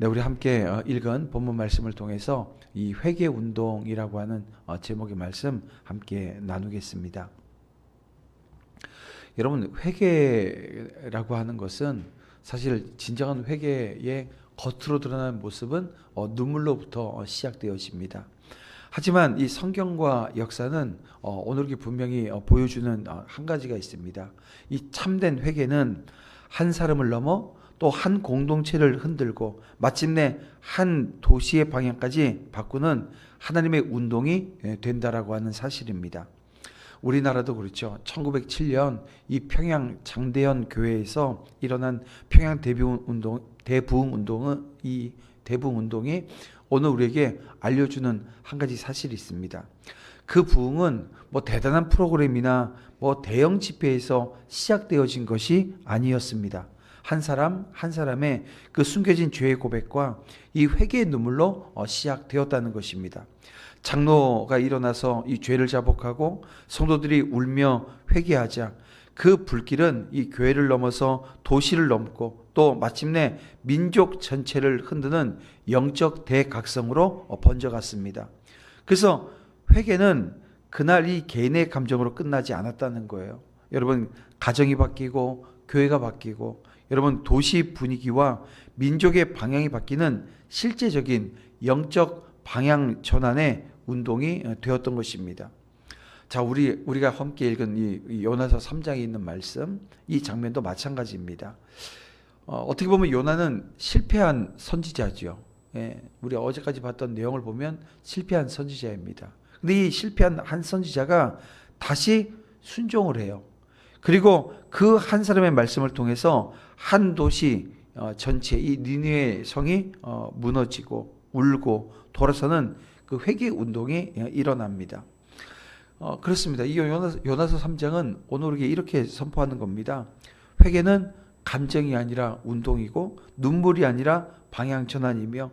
네, 우리 함께 읽은 본문 말씀을 통해서 이 회개 운동이라고 하는 제목의 말씀 함께 나누겠습니다. 여러분, 회개라고 하는 것은 사실 진정한 회개의 겉으로 드러나는 모습은 눈물로부터 시작되어집니다. 하지만 이 성경과 역사는 오늘 분명히 보여주는 한 가지가 있습니다. 이 참된 회개는 한 사람을 넘어 또 한 공동체를 흔들고 마침내 한 도시의 방향까지 바꾸는 하나님의 운동이 된다라고 하는 사실입니다. 우리나라도 그렇죠. 1907년 이 평양 장대현 교회에서 일어난 평양 대부흥 운동이 오늘 우리에게 알려주는 한 가지 사실이 있습니다. 그 부흥은 뭐 대단한 프로그램이나 뭐 대형 집회에서 시작되어진 것이 아니었습니다. 한 사람 한 사람의 그 숨겨진 죄의 고백과 이 회개의 눈물로 시작되었다는 것입니다. 장로가 일어나서 이 죄를 자복하고 성도들이 울며 회개하자 그 불길은 이 교회를 넘어서 도시를 넘고 또 마침내 민족 전체를 흔드는 영적 대각성으로 번져갔습니다. 그래서 회개는 그날 이 개인의 감정으로 끝나지 않았다는 거예요. 여러분, 가정이 바뀌고 교회가 바뀌고 여러분, 도시 분위기와 민족의 방향이 바뀌는 실제적인 영적 방향 전환의 운동이 되었던 것입니다. 자, 우리가 함께 읽은 이 요나서 3장에 있는 말씀, 이 장면도 마찬가지입니다. 어떻게 보면 요나는 실패한 선지자죠. 예, 우리 어제까지 봤던 내용을 보면 실패한 선지자입니다. 근데 이 실패한 한 선지자가 다시 순종을 해요. 그리고 그 한 사람의 말씀을 통해서 한 도시 전체 이 니느웨 성이 무너지고 울고 돌아서는 그 회개 운동이 일어납니다. 그렇습니다. 이 요나서 3장은 오늘 우리에게 이렇게 선포하는 겁니다. 회개는 감정이 아니라 운동이고 눈물이 아니라 방향 전환이며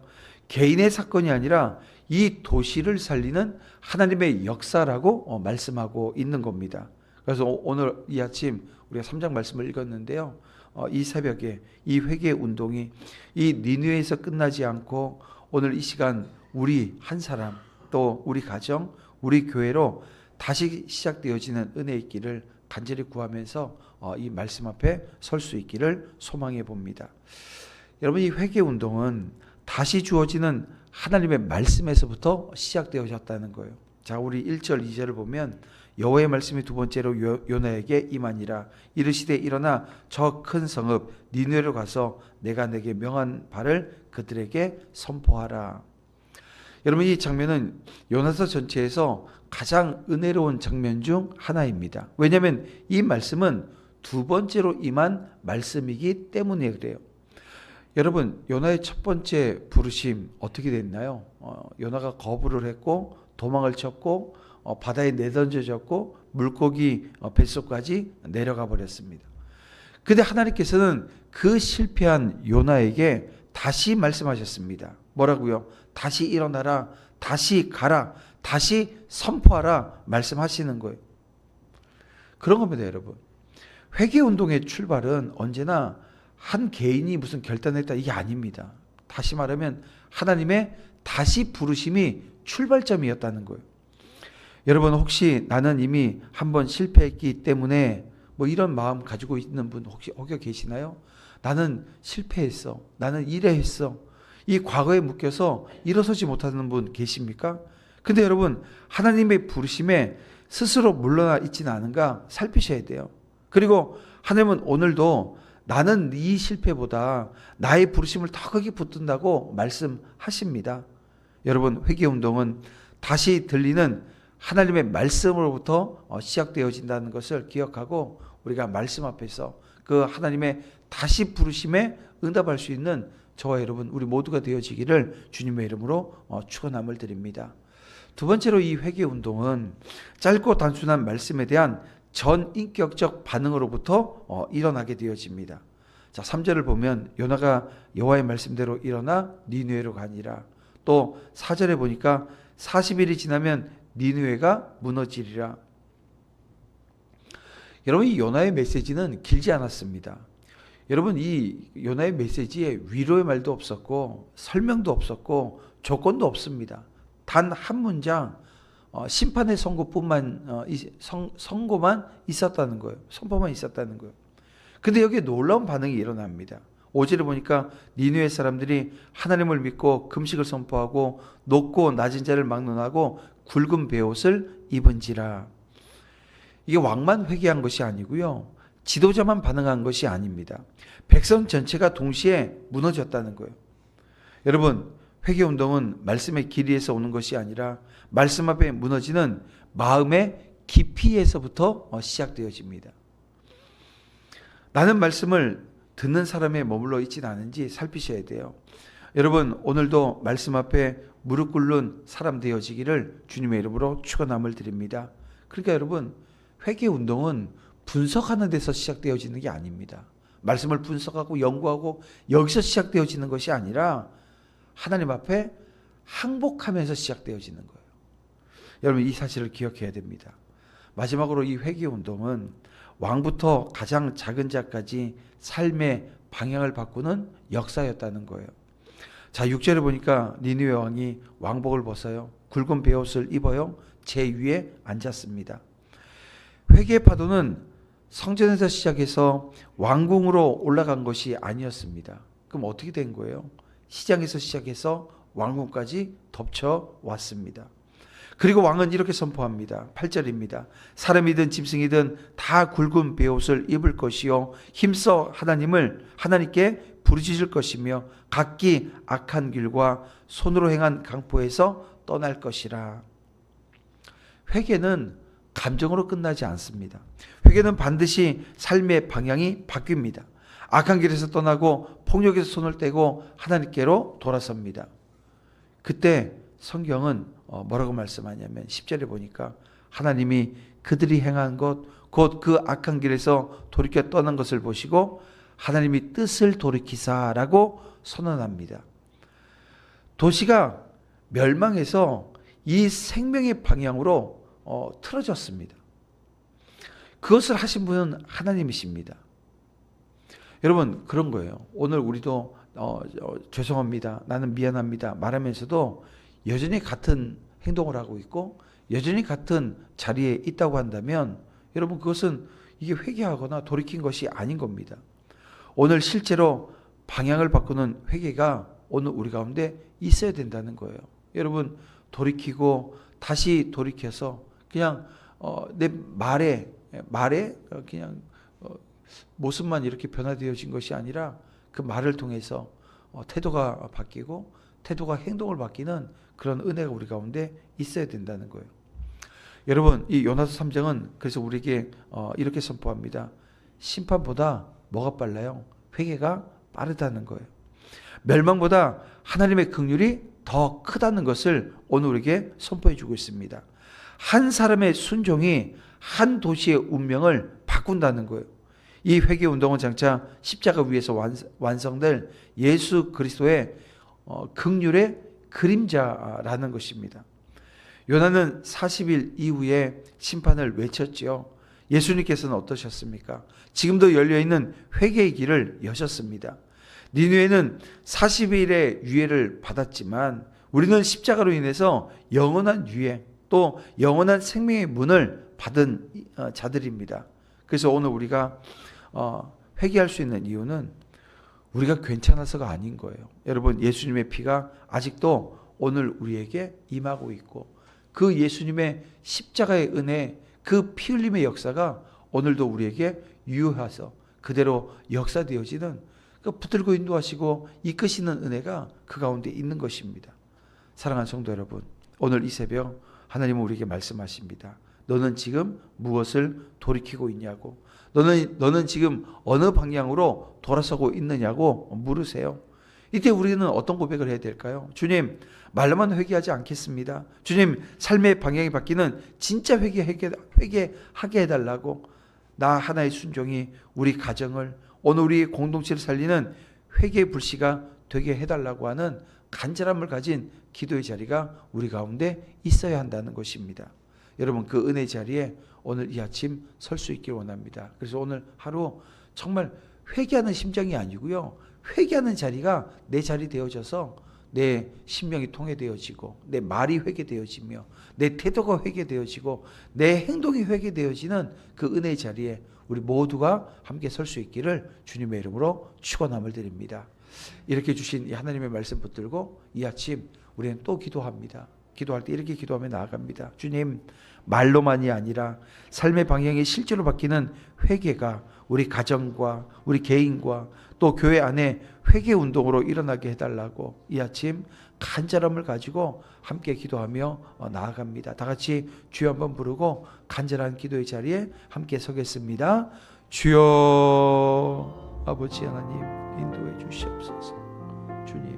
개인의 사건이 아니라 이 도시를 살리는 하나님의 역사라고 말씀하고 있는 겁니다. 그래서 오늘 이 아침 우리가 3장 말씀을 읽었는데요. 이 새벽에 이 회개 운동이 이 니느웨에서 끝나지 않고 오늘 이 시간 우리 한 사람 또 우리 가정 우리 교회로 다시 시작되어지는 은혜 있기를 간절히 구하면서 이 말씀 앞에 설 수 있기를 소망해 봅니다. 여러분, 이 회개 운동은 다시 주어지는 하나님의 말씀에서부터 시작되어졌다는 거예요. 자, 우리 1절 2절을 보면 여호와의 말씀이 두 번째로 요나에게 임하니라. 이르시되 일어나 저 큰 성읍 니느웨로 가서 내가 내게 명한 바를 그들에게 선포하라. 여러분, 이 장면은 요나서 전체에서 가장 은혜로운 장면 중 하나입니다. 왜냐하면 이 말씀은 두 번째로 임한 말씀이기 때문에 그래요. 여러분, 요나의 첫 번째 부르심 어떻게 됐나요? 요나가 거부를 했고 도망을 쳤고 바다에 내던져졌고 물고기 뱃속까지 내려가 버렸습니다. 그런데 하나님께서는 그 실패한 요나에게 다시 말씀하셨습니다. 뭐라고요? 다시 일어나라, 다시 가라, 다시 선포하라 말씀하시는 거예요. 그런 겁니다, 여러분. 회개운동의 출발은 언제나 한 개인이 무슨 결단했다 이게 아닙니다. 다시 말하면 하나님의 다시 부르심이 출발점이었다는 거예요. 여러분, 혹시 나는 이미 한번 실패했기 때문에 뭐 이런 마음 가지고 있는 분 혹시 계시나요? 나는 실패했어. 나는 이래했어. 이 과거에 묶여서 일어서지 못하는 분 계십니까? 근데 여러분, 하나님의 부르심에 스스로 물러나 있지는 않은가 살피셔야 돼요. 그리고 하나님은 오늘도 나는 이 실패보다 나의 부르심을 더 크게 붙든다고 말씀하십니다. 여러분, 회개운동은 다시 들리는 하나님의 말씀으로부터 시작되어진다는 것을 기억하고 우리가 말씀 앞에서 그 하나님의 다시 부르심에 응답할 수 있는 저와 여러분 우리 모두가 되어지기를 주님의 이름으로 축원함을 드립니다. 두 번째로 이 회개운동은 짧고 단순한 말씀에 대한 전인격적 반응으로부터 일어나게 되어집니다. 자, 3절을 보면 요나가 여호와의 말씀대로 일어나 니느웨로 가니라. 또 4절에 보니까 40일이 지나면 니느웨가 무너지리라. 여러분, 이 요나의 메시지는 길지 않았습니다. 여러분, 이 요나의 메시지에 위로의 말도 없었고 설명도 없었고 조건도 없습니다. 단 한 문장, 심판의 선고만 있었다는 거예요. 선포만 있었다는 거예요. 근데 여기에 놀라운 반응이 일어납니다. 5절에 보니까 니느웨 사람들이 하나님을 믿고 금식을 선포하고 높고 낮은 자를 막론하고 굵은 베옷을 입은지라. 이게 왕만 회개한 것이 아니고요, 지도자만 반응한 것이 아닙니다. 백성 전체가 동시에 무너졌다는 거예요. 여러분, 회개운동은 말씀의 길이에서 오는 것이 아니라 말씀 앞에 무너지는 마음의 깊이에서부터 시작되어집니다. 나는 말씀을 듣는 사람에 머물러 있지는 않은지 살피셔야 돼요. 여러분, 오늘도 말씀 앞에 무릎 꿇는 사람 되어지기를 주님의 이름으로 축원함을 드립니다. 그러니까 여러분, 회개운동은 분석하는 데서 시작되어지는 게 아닙니다. 말씀을 분석하고 연구하고 여기서 시작되어지는 것이 아니라 하나님 앞에 항복하면서 시작되어지는 거예요. 여러분, 이 사실을 기억해야 됩니다. 마지막으로 이 회개운동은 왕부터 가장 작은 자까지 삶의 방향을 바꾸는 역사였다는 거예요. 자, 6절에 보니까 니느웨 왕이 왕복을 벗어요. 굵은 베옷을 입어요. 제 위에 앉았습니다. 회개의 파도는 성전에서 시작해서 왕궁으로 올라간 것이 아니었습니다. 그럼 어떻게 된 거예요? 시장에서 시작해서 왕궁까지 덮쳐왔습니다. 그리고 왕은 이렇게 선포합니다. 8절입니다. 사람이든 짐승이든 다 굵은 베옷을 입을 것이요 힘써 하나님께 부르짖을 것이며 각기 악한 길과 손으로 행한 강포에서 떠날 것이라. 회개는 감정으로 끝나지 않습니다. 회개는 반드시 삶의 방향이 바뀝니다. 악한 길에서 떠나고 폭력에서 손을 떼고 하나님께로 돌아섭니다. 그때 성경은 뭐라고 말씀하냐면 10절에 보니까 하나님이 그들이 행한 것, 곧 그 악한 길에서 돌이켜 떠난 것을 보시고 하나님이 뜻을 돌이키사라고 선언합니다. 도시가 멸망해서 이 생명의 방향으로 틀어졌습니다. 그것을 하신 분은 하나님이십니다. 여러분, 그런 거예요. 오늘 우리도 죄송합니다, 나는 미안합니다 말하면서도 여전히 같은 행동을 하고 있고 여전히 같은 자리에 있다고 한다면 여러분, 그것은 이게 회개하거나 돌이킨 것이 아닌 겁니다. 오늘 실제로 방향을 바꾸는 회개가 오늘 우리 가운데 있어야 된다는 거예요. 여러분, 돌이키고 다시 돌이켜서 그냥 내 말에 그냥 모습만 이렇게 변화되어진 것이 아니라 그 말을 통해서 태도가 바뀌고 태도가 행동을 바뀌는 그런 은혜가 우리 가운데 있어야 된다는 거예요. 여러분, 이 요나서 3장은 그래서 우리에게 이렇게 선포합니다. 심판보다 뭐가 빨라요? 회개가 빠르다는 거예요. 멸망보다 하나님의 긍휼이 더 크다는 것을 오늘 우리에게 선포해 주고 있습니다. 한 사람의 순종이 한 도시의 운명을 바꾼다는 거예요. 이 회개운동은 장차 십자가 위에서 완성될 예수 그리스도의 긍휼의 그림자라는 것입니다. 요나는 40일 이후에 심판을 외쳤지요. 예수님께서는 어떠셨습니까? 지금도 열려있는 회개의 길을 여셨습니다. 니느웨는 40일의 유예를 받았지만 우리는 십자가로 인해서 영원한 유예, 또 영원한 생명의 문을 받은 자들입니다. 그래서 오늘 우리가 회개할 수 있는 이유는 우리가 괜찮아서가 아닌 거예요. 여러분, 예수님의 피가 아직도 오늘 우리에게 임하고 있고 그 예수님의 십자가의 은혜, 그 피 흘림의 역사가 오늘도 우리에게 유효해서 그대로 역사되어지는, 그 붙들고 인도하시고 이끄시는 은혜가 그 가운데 있는 것입니다. 사랑하는 성도 여러분, 오늘 이 새벽 하나님은 우리에게 말씀하십니다. 너는 지금 무엇을 돌이키고 있냐고, 너는 지금 어느 방향으로 돌아서고 있느냐고 물으세요. 이때 우리는 어떤 고백을 해야 될까요? 주님, 말로만 회개하지 않겠습니다. 주님, 삶의 방향이 바뀌는 진짜 회개하게 해달라고, 나 하나의 순종이 우리 가정을, 오늘 우리 공동체를 살리는 회개의 불씨가 되게 해달라고 하는 간절함을 가진 기도의 자리가 우리 가운데 있어야 한다는 것입니다. 여러분, 그 은혜 자리에 오늘 이 아침 설 수 있길 원합니다. 그래서 오늘 하루 정말 회개하는 심정이 아니고요. 회개하는 자리가 내 자리 되어져서 내 심령이 통회되어지고 내 말이 회개되어지며 내 태도가 회개되어지고 내 행동이 회개되어지는 그 은혜의 자리에 우리 모두가 함께 설 수 있기를 주님의 이름으로 축원함을 드립니다. 이렇게 주신 이 하나님의 말씀 붙들고 이 아침 우리는 또 기도합니다. 기도할 때 이렇게 기도하며 나아갑니다. 주님, 말로만이 아니라 삶의 방향이 실제로 바뀌는 회개가 우리 가정과 우리 개인과 또 교회 안에 회개 운동으로 일어나게 해달라고 이 아침 간절함을 가지고 함께 기도하며 나아갑니다. 다 같이 주여 한번 부르고 간절한 기도의 자리에 함께 서겠습니다. 주여, 아버지 하나님 인도해 주시옵소서. 주님,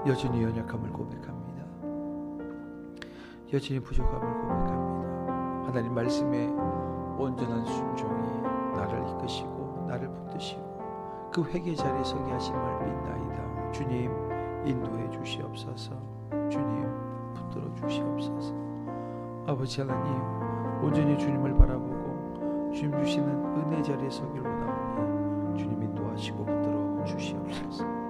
여전히 연약함을 고백합니다. 여전히 부족함을 고백합니다. 하나님 말씀에 온전한 순종이 나를 이끄시고 나를 붙드시고 그 회개 자리에 서게 하심을 믿나이다. 주님 인도해 주시옵소서. 주님 붙들어 주시옵소서. 아버지 하나님, 온전히 주님을 바라보고 주님 주시는 은혜 자리에 서기를 원하오니 주님 인도하시고 붙들어 주시옵소서.